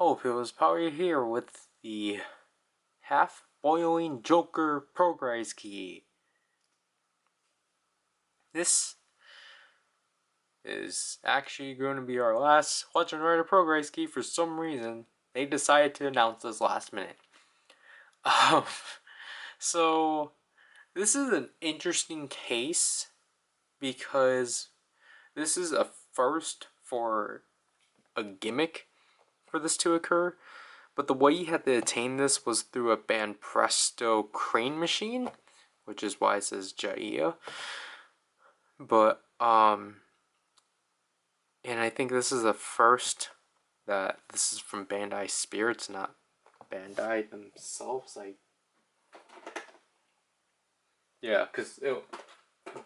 Hello people, it's Power here with the HalfBoiling Joker Progrise Key. This is actually going to be our last Legend Rider Progrise Key. For some reason, they decided to announce this last minute. So, this is an interesting case because this is a first for a gimmick for this to occur. But the way you had to attain this was through a Band Presto crane machine, which is why it says Jaya. But, and I think this is the first that this is from Bandai Spirits, not Bandai themselves. Yeah, because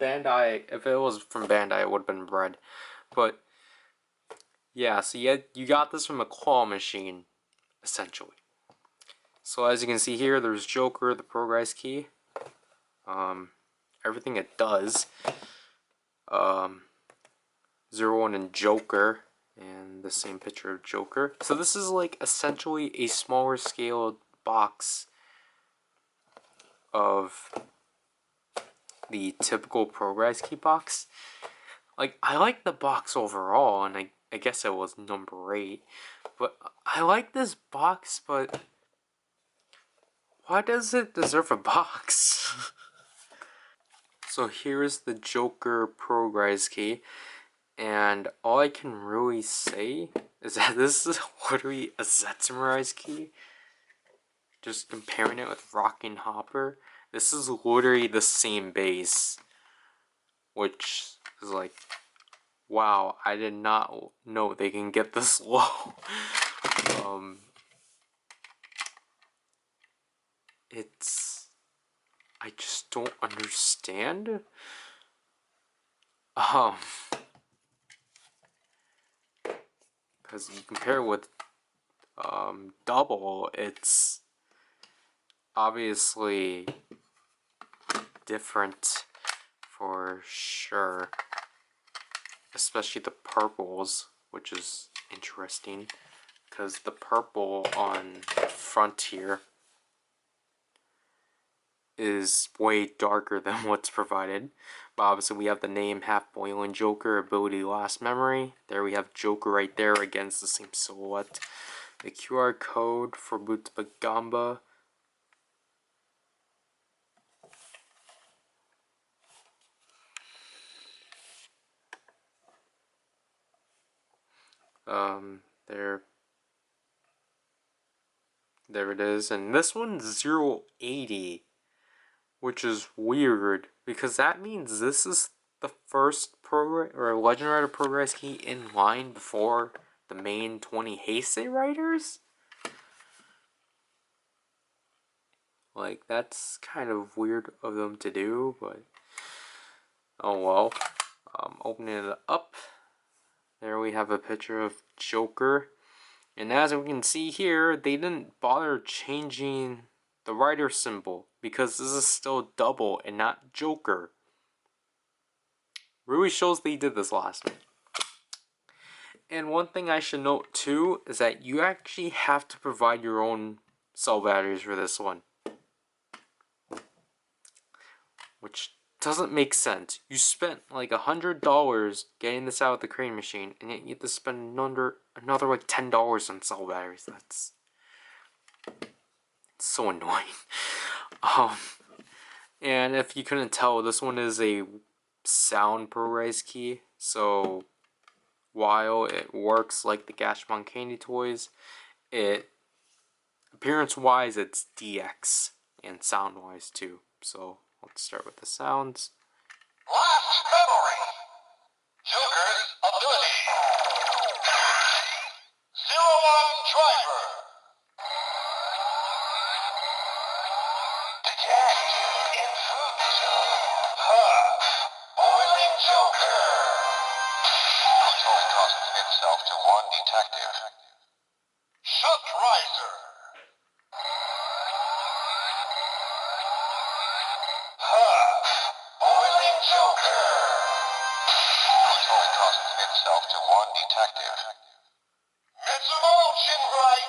Bandai, if it was from Bandai, it would have been red. But, yeah, so you got this from a claw machine, essentially. So as you can see here, there's Joker, the Progrise Key. Everything it does. Zero-One and Joker, and the same picture of Joker. So this is like essentially a smaller scaled box of the typical Progrise Key box. Like, I like the box overall, and I guess it was number 8. But I like this box, but why does it deserve a box? So here's the Joker Progrise Key, and all I can really say is that this is literally a Zetsumarized key. Just comparing it with Rockin' Hopper, this is literally the same base, which is like, wow, I did not know they can get this low. I just don't understand. Because you compare it with Double, it's obviously different for sure. Especially the purples, which is interesting. Because the purple on the front here is way darker than what's provided. But obviously we have the name HalfBoiling Joker, ability Last Memory. There we have Joker right there, against the same silhouette. The QR code for Butagamba. There it is. And this one's 080. Which is weird, because that means this is the first Legend Rider Progrise Key in line before the main 20 Heisei Riders? Like, that's kind of weird of them to do, but oh well. Opening it up, there we have a picture of Joker. And as we can see here, they didn't bother changing the rider symbol, because this is still Double and not Joker. Really shows they did this last minute. And one thing I should note too is that you actually have to provide your own cell batteries for this one, which doesn't make sense. You spent like $100 getting this out of the crane machine, and yet you have to spend another like $10 on cell batteries. That's so annoying. And if you couldn't tell, this one is a sound Progrise Key, so while it works like the Gashmon candy toys, appearance-wise, it's DX, and sound-wise too. So let's start with the sounds. Last memory. Joker's ability. Zero-One driver. Detective in food HalfBoiling Joker. Who's only cost himself to one detective. Shock Riser. HalfBoiling Joker. Who's only cost himself to one detective. Mitsumo Shinrai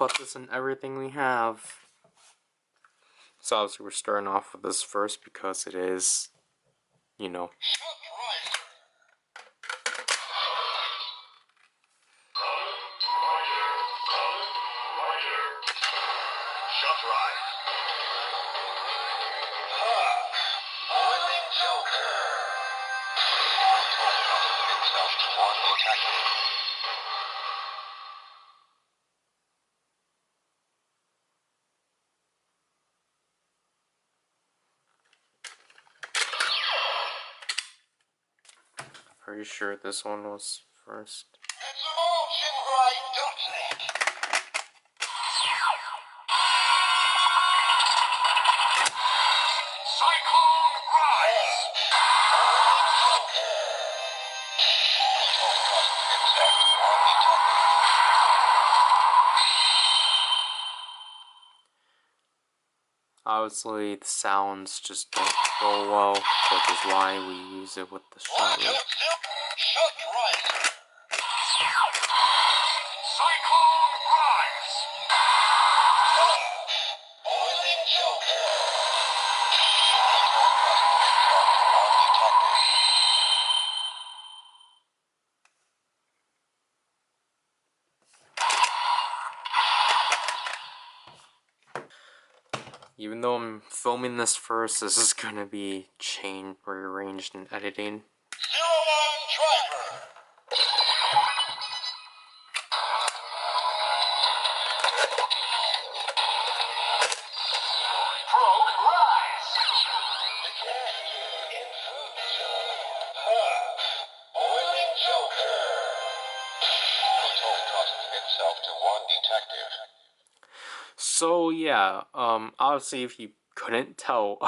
put this in everything we have. So obviously we're starting off with this first because it is, you know. HalfBoiling Joker. Himself to one detective. Pretty sure this one was first. It's a motion right, don't it? Cyclone Rise! Himself to one detective. Obviously the sounds just don't go well, which is why we use it with the shot rate. Shut Riser. Cyclone Rise! Boiling Joker. One detective. Even though I'm filming this first, this is gonna be chain rearranged and editing. Zero-One Driver. Progrise. In food zone. Boiling Joker. Told costs himself to one detective. So yeah, obviously if you couldn't tell,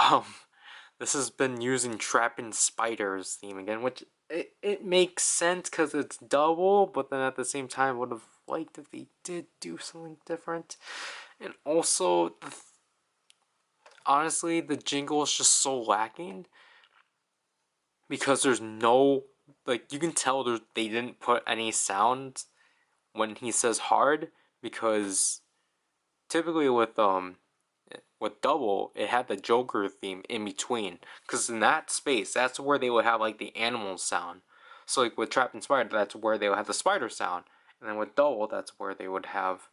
this has been using Trapping Spiders theme again, which it makes sense because it's double, but then at the same time would have liked if they did do something different. And also, honestly, the jingle is just so lacking because there's no, like, you can tell they didn't put any sound when he says hard, because typically with double, it had the Joker theme in between, because in that space, that's where they would have like the animal sound. So like with Trapped and Spider, that's where they would have the spider sound, and then with double, that's where they would have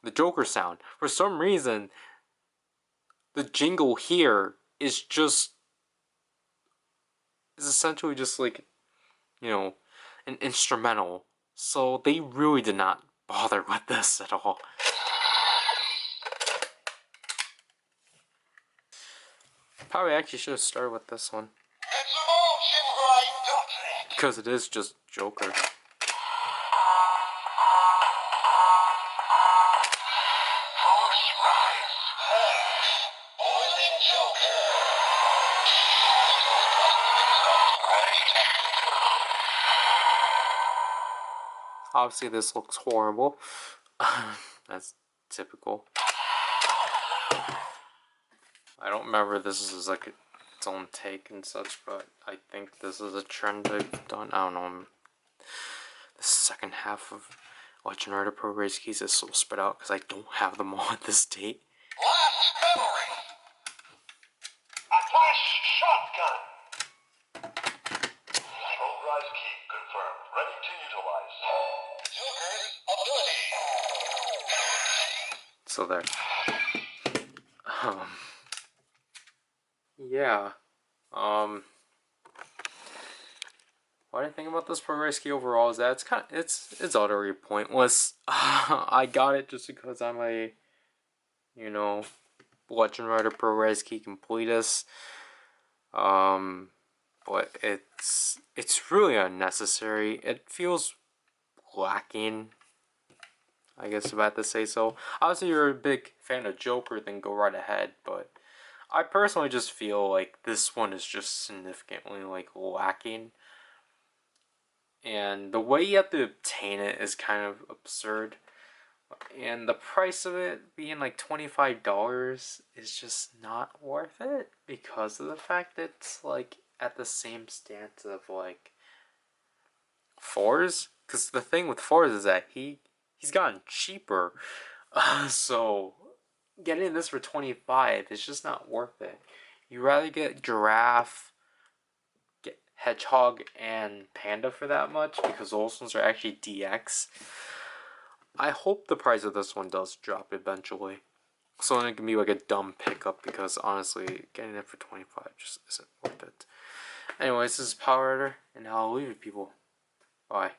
the Joker sound. For some reason, the jingle here is essentially just like, you know, an instrumental. So they really did not bother with this at all. Probably actually should have started with this one. It's a motion right, don't it? Because it is just Joker. Boiling Joker. Obviously this looks horrible. That's typical. I don't remember this is like its own take and such, but I think this is a trend I've done. I don't know. The second half of Legend Rider Progrise Keys is so spread out because I don't have them all at this date. Last memory. A flash shotgun. Progrise key confirmed. Ready to utilize. Joker's ability. So there. Yeah. What I think about this Progrise Key overall is that it's utterly pointless. I got it just because I'm a, you know, Legend Rider Progrise Key completist. But it's really unnecessary. It feels lacking, I guess, if I have to say so. Obviously, you're a big fan of Joker, then go right ahead. But I personally just feel like this one is just significantly like lacking, and the way you have to obtain it is kind of absurd. And the price of it being like $25 is just not worth it because of the fact that it's like at the same stance of like fours. Because the thing with fours is that he's gotten cheaper. So getting this for 25 is just not worth it. You rather get giraffe, get hedgehog, and panda for that much because those ones are actually DX. I hope the price of this one does drop eventually. So then it can be like a dumb pickup because honestly, getting it for 25 just isn't worth it. Anyways, this is PowerRider, and I'll leave it, people. Bye.